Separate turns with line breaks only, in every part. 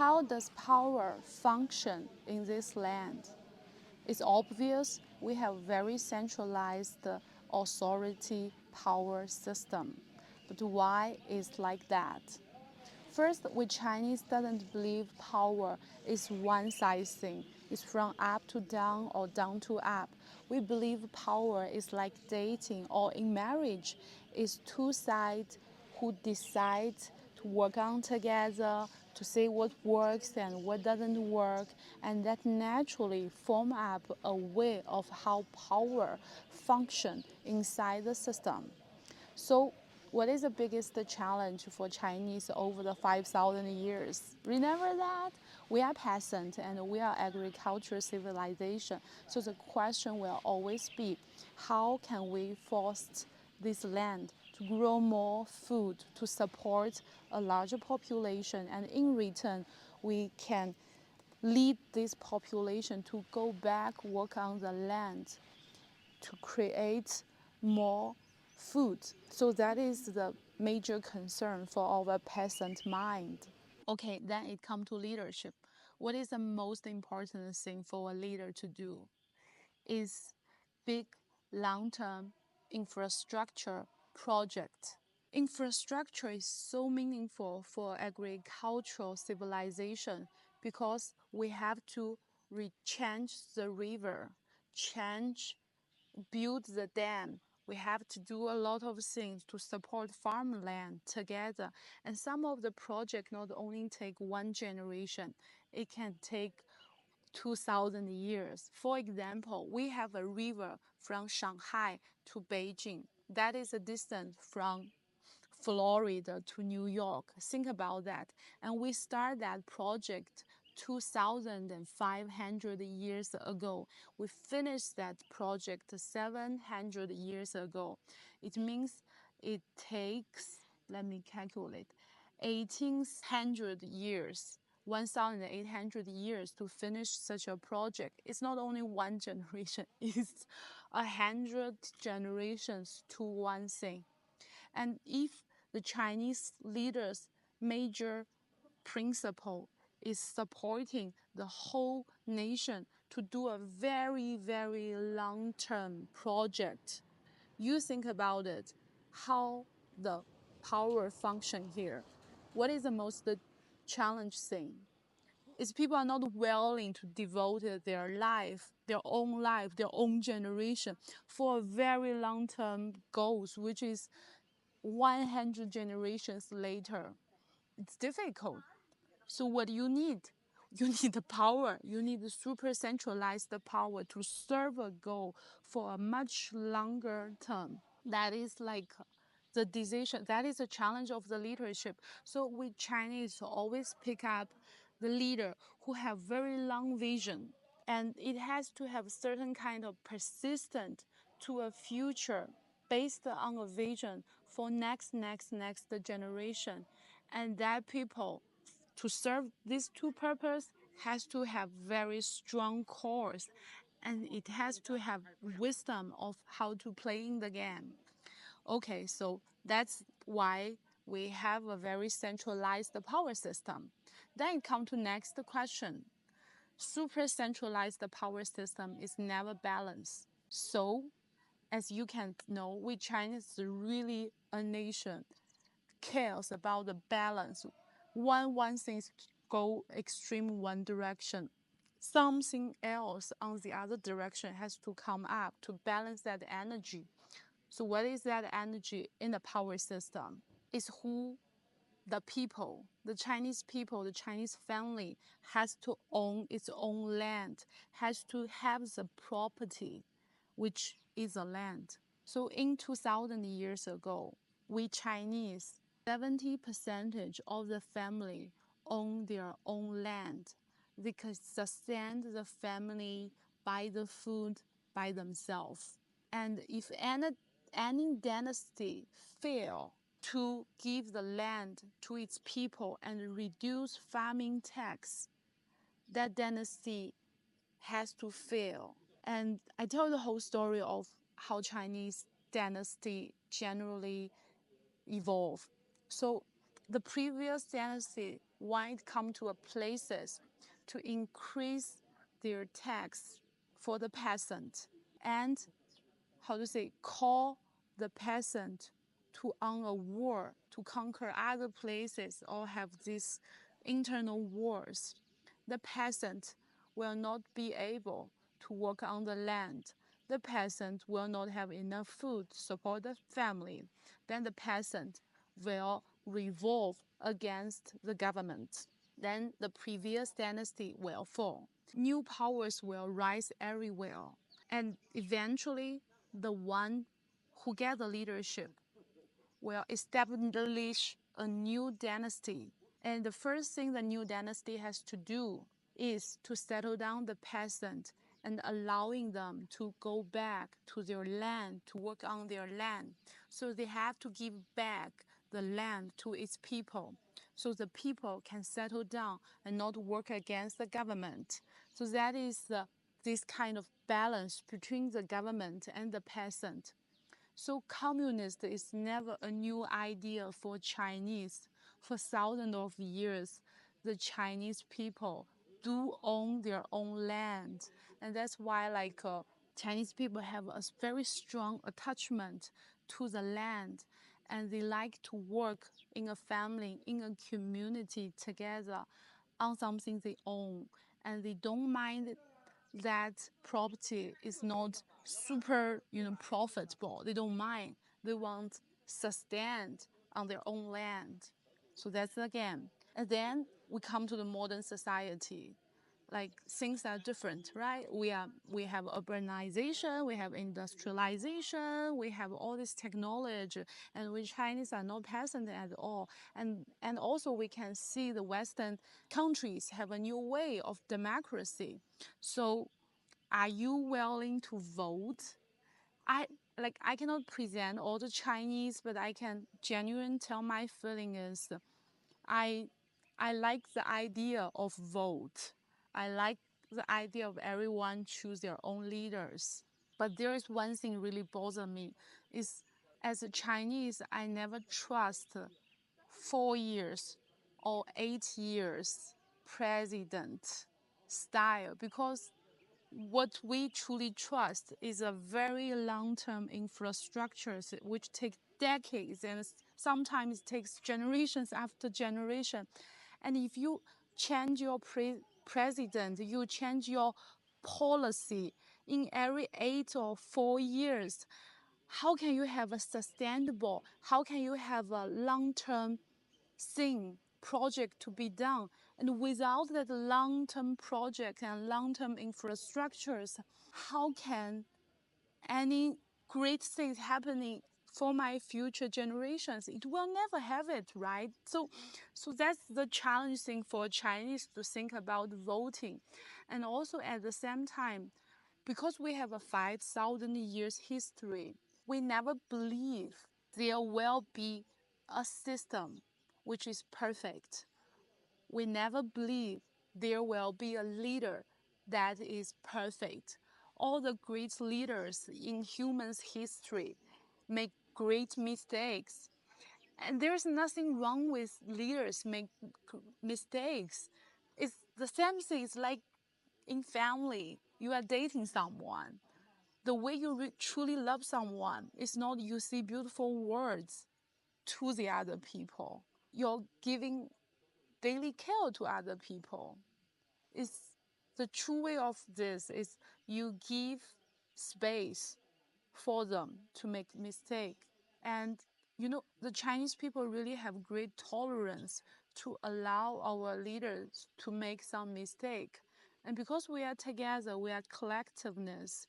how does power function in this land? It's obvious we have very centralized authority power system. But why is like that? First, we Chinese doesn't believe power is one size thing. It's from up to down or down to up. We believe power is like dating or in marriage. It's two sides who decide to work on together, to see what works and what doesn't work, and that naturally form up a way of how power function inside the system. So what is the biggest challenge for Chinese over the 5,000 years? Remember that? We are peasant and we are agricultural civilization. So the question will always be, how can we force this land to grow more food to support a larger population, and in return we can lead this population to go back, work on the land to create more food. So that is the major concern for our peasant mind. Okay, then it comes to leadership. What is the most important thing for a leader to do? Is big long-term infrastructure project. Infrastructure is so meaningful for agricultural civilization because we have to change the river, change build the dam. We have to do a lot of things to support farmland together. And some of the project not only take one generation, it can take 2,000 years. For example, we have a river from Shanghai to Beijing. That is a distance from Florida to New York. Think about that. And we start that project 2,500 years ago. We finished that project 700 years ago. It means it takes, let me calculate, 1,800 years. 1,800 years to finish such a project. It's not only one generation, it's 100 generations to one thing. And if the Chinese leaders' major principle is supporting the whole nation to do a very, very long-term project, you think about it, how the power function here. What is the most challenge thing? Is people are not willing to devote their life, their own generation for a very long-term goals, which is 100 generations later. It's difficult. So what do you need? You need the power. You need the super centralized power to serve a goal for a much longer term. That is like the decision. That is a challenge of the leadership. So we Chinese always pick up the leader who have very long vision, and it has to have certain kind of persistent to a future based on a vision for next generation. And that people to serve these two purposes has to have very strong cores, and it has to have wisdom of how to play in the game. Okay, so that's why we have a very centralized power system. Then it comes to next question. Super centralized power system is never balanced. So, as you can know, we Chinese is really a nation cares about the balance. One thing go extreme one direction. Something else on the other direction has to come up to balance that energy. So what is that energy in the power system? It's who the people, the Chinese people, the Chinese family has to own its own land, has to have the property, which is a land. So in 2,000 years ago, we Chinese, 70% of the family own their own land. They can sustain the family, buy the food by themselves. And if any dynasty fail to give the land to its people and reduce farming tax, that dynasty has to fail. And I tell the whole story of how Chinese dynasty generally evolve. So the previous dynasty white come to a places to increase their tax for the peasant and how to say call the peasant to on a war to conquer other places or have these internal wars. The peasant will not be able to work on the land. The peasant will not have enough food to support the family. Then the peasant will revolt against the government. Then the previous dynasty will fall. New powers will rise everywhere. And eventually, the one who get the leadership will establish a new dynasty. And the first thing the new dynasty has to do is to settle down the peasant and allowing them to go back to their land, to work on their land. So they have to give back the land to its people so the people can settle down and not work against the government. So that is this kind of balance between the government and the peasant. So communist is never a new idea for Chinese. For thousands of years, the Chinese people do own their own land. And that's why Chinese people have a very strong attachment to the land. And they like to work in a family, in a community together on something they own. And they don't mind that property is not super, profitable. They don't mind. They want sustained on their own land. So that's again. And then we come to the modern society. Like things are different, right? We have urbanization, we have industrialization, we have all this technology, and we Chinese are not peasant at all. And also we can see the Western countries have a new way of democracy. So are you willing to vote? I cannot present all the Chinese, but I can genuinely tell my feeling is I I like the idea of vote. I like the idea of everyone choose their own leaders. But there is one thing really bothers me is as a Chinese, I never trust 4 years or 8 years president style because what we truly trust is a very long-term infrastructures which take decades and sometimes takes generations after generation. And if you change your president, you change your policy in every 8 or 4 years, how can you have a sustainable, how can you have a long-term thing, project to be done? And without that long-term project and long-term infrastructures, how can any great things happening for my future generations? It will never have it, right? So that's the challenge thing for Chinese to think about voting. And also at the same time, because we have a 5,000 years history, we never believe there will be a system which is perfect. We never believe there will be a leader that is perfect. All the great leaders in humans' history make great mistakes. And there's nothing wrong with leaders make mistakes. It's the same thing. It's like in family, you are dating someone. The way you truly love someone is not you say beautiful words to the other people. You're giving daily care to other people. It's the true way of this is you give space for them to make mistake. And the Chinese people really have great tolerance to allow our leaders to make some mistake. And because we are together, we are collectiveness,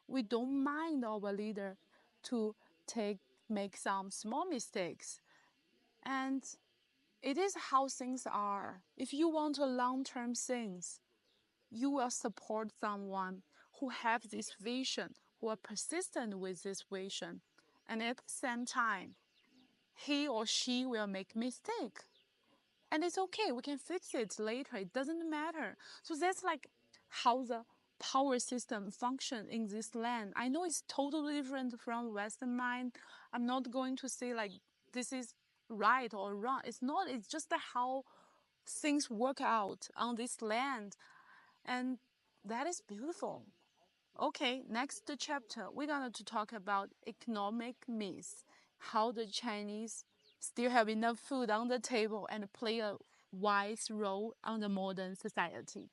we don't mind our leader to make some small mistakes. And it is how things are. If you want a long-term things, you will support someone who have this vision, who are persistent with this vision. And at the same time, he or she will make mistake. And it's okay, we can fix it later. It doesn't matter. So that's like how the power system function in this land. I know it's totally different from Western mind. I'm not going to say like this is right or wrong. It's not. It's just how things work out on this land, and that is beautiful. Okay, next chapter, we're going to talk about economic myths, how the Chinese still have enough food on the table and play a wise role on the modern society.